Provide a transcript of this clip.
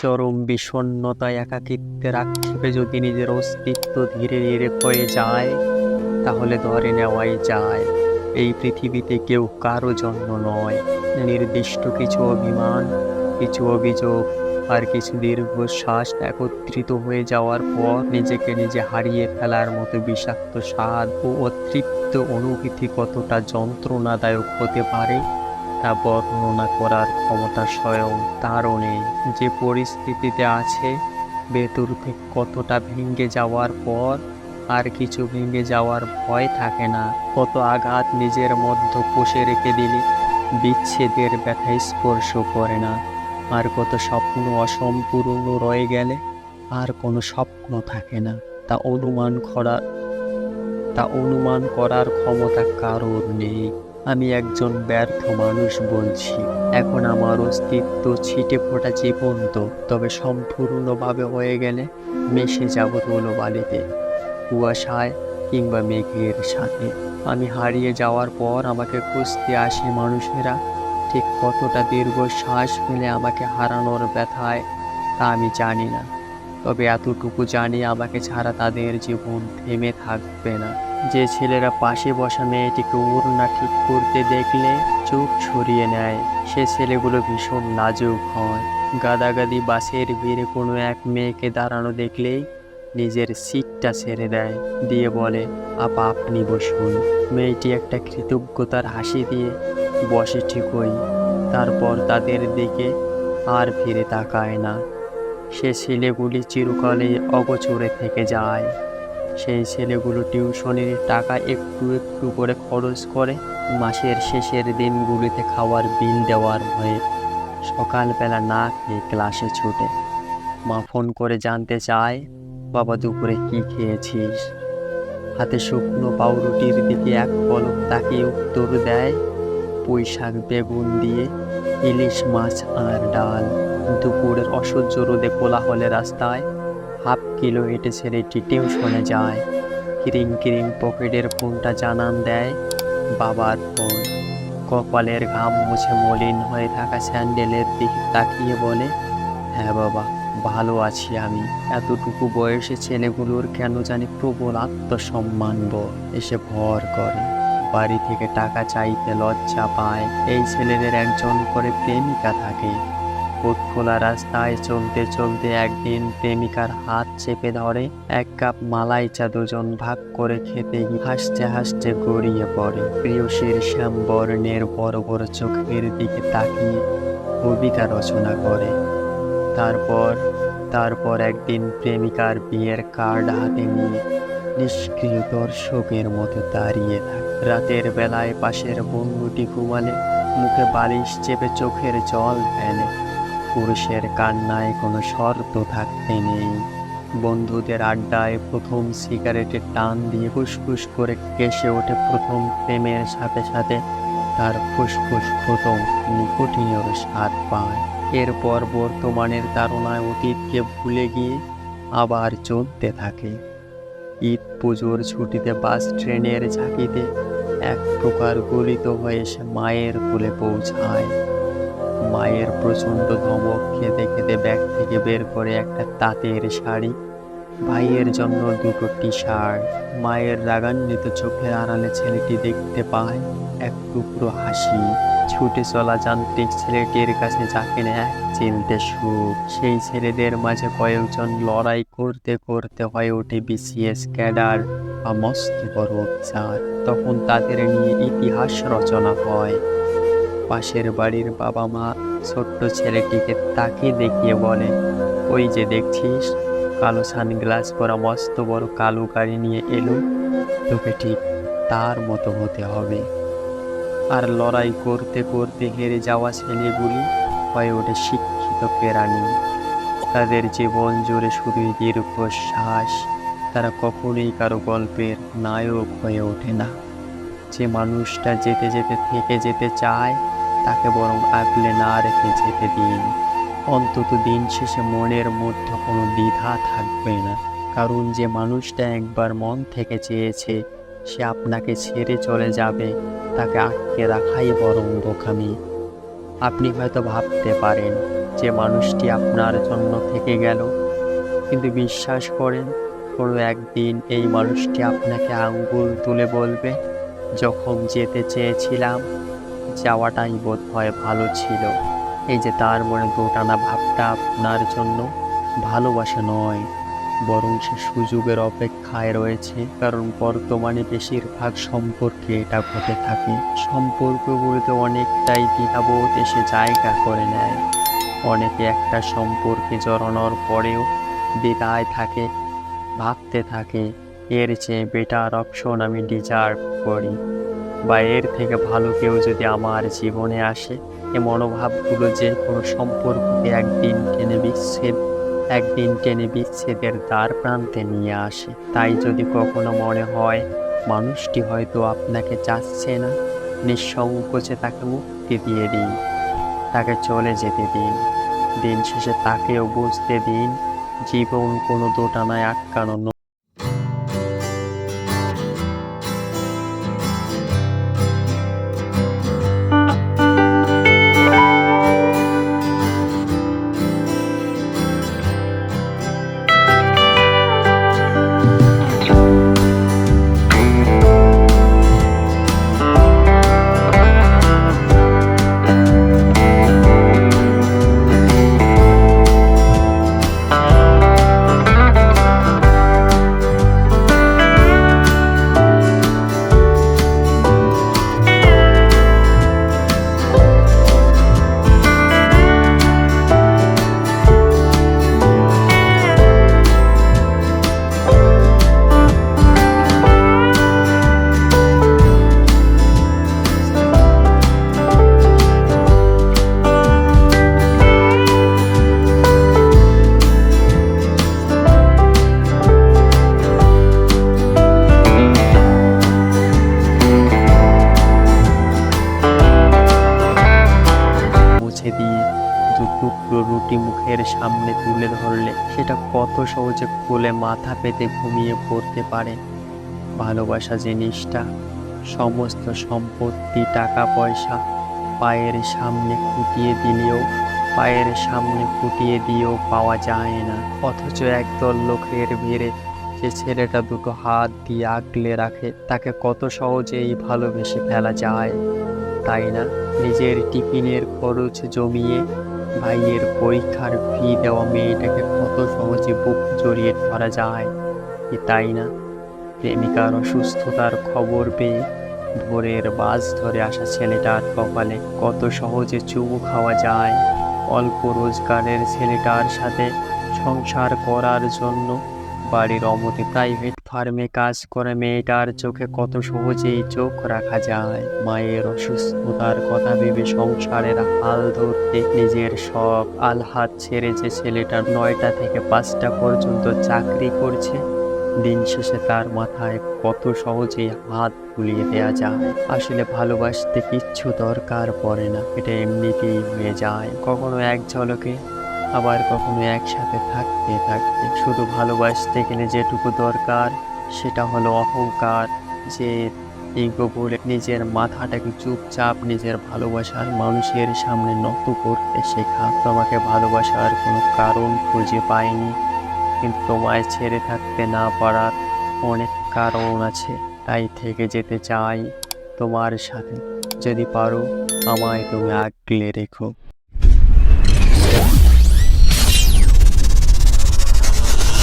চরম বিষণ্ণতা একাকিত্বের আক্ষেপে যদি নিজের অস্তিত্ব ধীরে ধীরে ক্ষয়ে যায়, তাহলে ধরে নেওয়াই যায় এই পৃথিবীতে কেউ কারো জন্য নয়। নির্দিষ্ট কিছু অভিমান, কিছু অভিযোগ আর কিছু দীর্ঘশ্বাস একত্রিত হয়ে যাওয়ার পর নিজেকে নিজে হারিয়ে ফেলার মতো বিষাক্ত স্বাদ ও অতৃপ্ত অনুভূতি কতটা যন্ত্রণাদায়ক হতে পারে তা বর্ণনা করার ক্ষমতা স্বয়ং তারও নেই। যে পরিস্থিতিতে আছে, ভেতর থেকে কতটা ভেঙে যাওয়ার পর আর কিছু ভেঙে যাওয়ার ভয় থাকে না, কত আঘাত নিজের মধ্যে পুষে রেখে দিলে বিচ্ছেদের ব্যথা স্পর্শ করে না, আর কত স্বপ্ন অসম্পূর্ণ রয়ে গেলে আর কোনো স্বপ্ন থাকে না, তা অনুমান করার ক্ষমতা কারোর নেই। আমি একজন ব্যর্থ মানুষ বলছি, এখন আমার অস্তিত্ব ছিটে ফোটা জীবন্ত, তবে সম্পূর্ণভাবে হয়ে গেলে মিশে যাব ধুলোবালিতে, কুয়াশায় কিংবা মেঘের সাথে। আমি হারিয়ে যাওয়ার পর আমাকে খুঁজতে আসে মানুষেরা, ঠিক কতটা দীর্ঘ শ্বাস ফেলে আমাকে হারানোর ব্যথায় তা আমি জানি না, তবে এতটুকু জানি আমাকে ছাড়া তাদের জীবন থেমে থাকবে না। যে ছেলেরা পাশে বসা মেয়েটিকে ওড়না ঠিক করতে দেখলে চোখ সরিয়ে নেয়, সে ছেলেগুলো ভীষণ লাজুক হয়। গাদাগাদি বাসের ভিড়ে কোনো এক মেয়েকে দাঁড়ানো দেখলেই নিজের সিটটা ছেড়ে দেয়, দিয়ে বলে, আপা আপনি বসুন। মেয়েটি একটা কৃতজ্ঞতার হাসি দিয়ে বসে ঠিকই, তারপর তাদের দিকে আর ফিরে তাকায় না। সে ছেলেগুলি চিরকালই অগোচরে থেকে যায়। সেই ছেলেগুলো টিউশনির টাকা একটু একটু করে খরচ করে মাসের শেষের দিনগুলিতে খাওয়ার বিল দেওয়ার ভয়ে সকালবেলা না খেয়ে ক্লাসে ছুটে। মা ফোন করে জানতে চায়, বাবা দুপুরে কি খেয়েছিস? হাতে শুকনো পাউরুটির দিকে এক পলক তাকিয়ে উত্তর দেয়, পুঁই শাক বেগুন দিয়ে ইলিশ মাছ আর ডাল। দুপুরের অসহ্য রোদে কোলাহলে রাস্তায় হাফ কিলো হেঁটে ছেলেটি টিউশনে যায়। কিরিং কিরিং পকেটের ফোনটা জানান দেয় বাবার ফোন। কপালের ঘাম মুছে মলিন হয়ে থাকা স্যান্ডেলের দিকে তাকিয়ে বলে, হ্যাঁ বাবা, ভালো আছি আমি। এতটুকু বয়সে ছেলেগুলোর কেন জানি প্রবল আত্মসম্মান বোধ এসে ভর করে। বাড়ি থেকে টাকা চাইতে লজ্জা পায়। এই ছেলেদের একজন করে প্রেমিকা থাকে। খোলা রাস্তায় চলতে চলতে একদিন প্রেমিকার হাত চেপে ধরে। এক কাপ মালাই চা দুজন ভাগ করে খেতে গিয়ে হাসতে হাসতে গড়িয়ে পড়ে। প্রিয়সীর শ্যাম বর্ণের বড় বড় চোখের দিকে তাকিয়ে কবিতা রচনা করে। তারপর তারপর একদিন প্রেমিকার বিয়ের কার্ড হাতে নিয়ে নিষ্ক্রিয় দর্শকের মতো দাঁড়িয়ে থাকে। রাতের বেলায় পাশের বন্ধুটি ঘুমালে মুখে বালিশ চেপে চোখের জল ফেলে। পুরুষের কান্নায় কোনো শর্ত থাকতে নেই। বন্ধুদের আড্ডায় প্রথম সিগারেটের টান দিয়ে ফুসফুস করে কেসে ওঠে প্রথম প্রেমের সাথে সাথে তার ফুসফুস প্রথম নিকোটিনের স্বাদ পায়। এরপর বর্তমানের তাড়নায় অতীতকে ভুলে গিয়ে আবার চলতে থাকে। ঈদ পুজোর ছুটিতে বাস ট্রেনের ঝাঁকিতে এক প্রকার গলিত হয়ে সে মায়ের কোলে পৌঁছায়। মায়ের প্রচণ্ড ধমক খেতে খেতে ব্যাগ থেকে বের করে একটা তাঁতের শাড়ি, ভাইয়ের জন্য দুটো টি শার্ট। মায়ের রাগান্বিত চোখের আড়ালে ছেলেটি দেখতে পায় এক টুকরো হাসি। ছুটে চলা যান্ত্রিক ছেলেটির কাছে যাকে না এক চিলতে সুখ। সেই ছেলেদের মাঝে কয়েকজন লড়াই করতে করতে হয়ে ওঠে বিসিএস ক্যাডার বা মস্ত বড় অফিসার। তখন তাদের নিয়ে ইতিহাস রচনা হয়। পাশের বাড়ির বাবা মা ছোট্ট ছেলেটিকে তাকিয়ে দেখিয়ে বলে, ওই যে দেখছিস, কালো সানগ্লাস পরা মস্ত বড় কালো গাড়ি নিয়ে এলো, তোকে ঠিক তার মতো হতে হবে। আর লড়াই করতে করতে হেরে যাওয়া ছেলেগুলি হয়ে ওঠে শিক্ষিত কেরানি। তাদের জীবন জুড়ে শুধুই দীর্ঘশ্বাস। তারা কখনোই কারো গল্পের নায়ক হয়ে ওঠে না। যে মানুষটা যেতে যেতে থেকে যেতে চায়, তাকে বরং আগলে না রেখে যেতে দিন। অন্তত দিন শেষে মনের মধ্যে কোনো দ্বিধা থাকবে না, কারণ যে মানুষটা একবার মন থেকে চেয়েছে সে আপনাকে ছেড়ে চলে যাবে, তাকে আটকে রাখাই বরং বোকামি। আপনি হয়তো ভাবতে পারেন, যে মানুষটি আপনার জন্য থেকে গেল, কিন্তু বিশ্বাস করেন কোনো একদিন এই মানুষটি আপনাকে আঙ্গুল তুলে বলবে, যখন যেতে চেয়েছিলাম যাওয়াটাই বোধহয় ভালো ছিল। এই যে তার মনে দোটানা ভাবটা আপনার জন্য ভালোবাসা নয়, বরং সে সুযোগের অপেক্ষায় রয়েছে। কারণ বর্তমানে বেশিরভাগ সম্পর্কে এটা ঘটে থাকে। সম্পর্কগুলোতে অনেকটাই দ্বিধাবোধ এসে জায়গা করে নেয়। অনেকে একটা সম্পর্কে জড়ানোর পরেও দ্বিধায় থাকে, ভাবতে থাকে এর চেয়ে বেটার অপশন আমি ডিজার্ভ করি, বা এর থেকে ভালো কেউ যদি আমার জীবনে আসে। এই মনোভাবগুলো যে কোনো সম্পর্ককে একদিন টেনে বিচ্ছেদের দ্বার প্রান্তে নিয়ে আসে। তাই যদি কখনো মনে হয় মানুষটি হয়তো আপনাকে চাচ্ছে না, নিঃসংকোচে তাকে মুক্তি দিয়ে দিন, তাকে চলে যেতে দিন। দিন শেষে তাকেও বুঝতে দিন জীবন কোনো দোটানায় আটকানো নয়। মুছে দিয়ে দু টুকরো রুটি মুখের সামনে তুলে ধরলে সেটা কত সহজে কোলে মাথা পেতে ঘুমিয়ে পড়তে পারে। ভালোবাসা জিনিসটা সমস্ত সম্পত্তি, টাকা পয়সা পায়ের সামনে ফুটিয়ে দিয়েও পাওয়া যায় না। অথচ একদল লোকের ভিড়ে যে ছেলেটা দুটো হাত দিয়ে আগলে রাখে, তাকে কত সহজেই ভালোবেসে ফেলা যায়, তাই না? নিজের টিফিনের খরচ জমিয়ে ভাইয়ের পরীক্ষার ফি দেওয়া মেয়েটাকে কত সহজে বুক জড়িয়ে ধরা যায়, তাই না? প্রেমিকার অসুস্থতার খবর পেয়ে ভোরের বাস ধরে আসা ছেলেটার কপালে কত সহজে চুমু খাওয়া যায়। অল্প রোজগারের ছেলেটার সাথে সংসার করার জন্য বাড়ির অমতে প্রাইভেট ফার্মে কাজ করে মেয়েটার চোখে কত সহজেই চোখ রাখা যায়। মায়ের অসুস্থতার কথা ভেবে সংসারের হাল ধরতে নিজের সব আলহাত ছেড়ে যে ছেলেটা 9টা থেকে 5টা পর্যন্ত চাকরি করছে, দিন শেষে তার মাথায় কত সহজেই হাত বুলিয়ে দেয়া যায়। আসলে ভালোবাসতে কিচ্ছু দরকার পড়ে না, এটা এমনিতেই হয়ে যায়। কখনো এক ঝলকে, আবার কখনো একসাথে থাকতে থাকতে। শুধু ভালোবাসতে গেলে যেটুকু দরকার সেটা হলো অহংকার, যে ইগো বলে নিজের মাথাটাকে চুপচাপ নিজের ভালোবাসার মানুষের সামনে নত করতে শেখা। তোমাকে ভালোবাসার কোনো কারণ খুঁজে পাইনি, কিন্তু তোমায় ছেড়ে থাকতে না পারার অনেক কারণ আছে। তাই থেকে যেতে চাই তোমার সাথে। যদি পারো আমায় তুমি আগলে রেখো।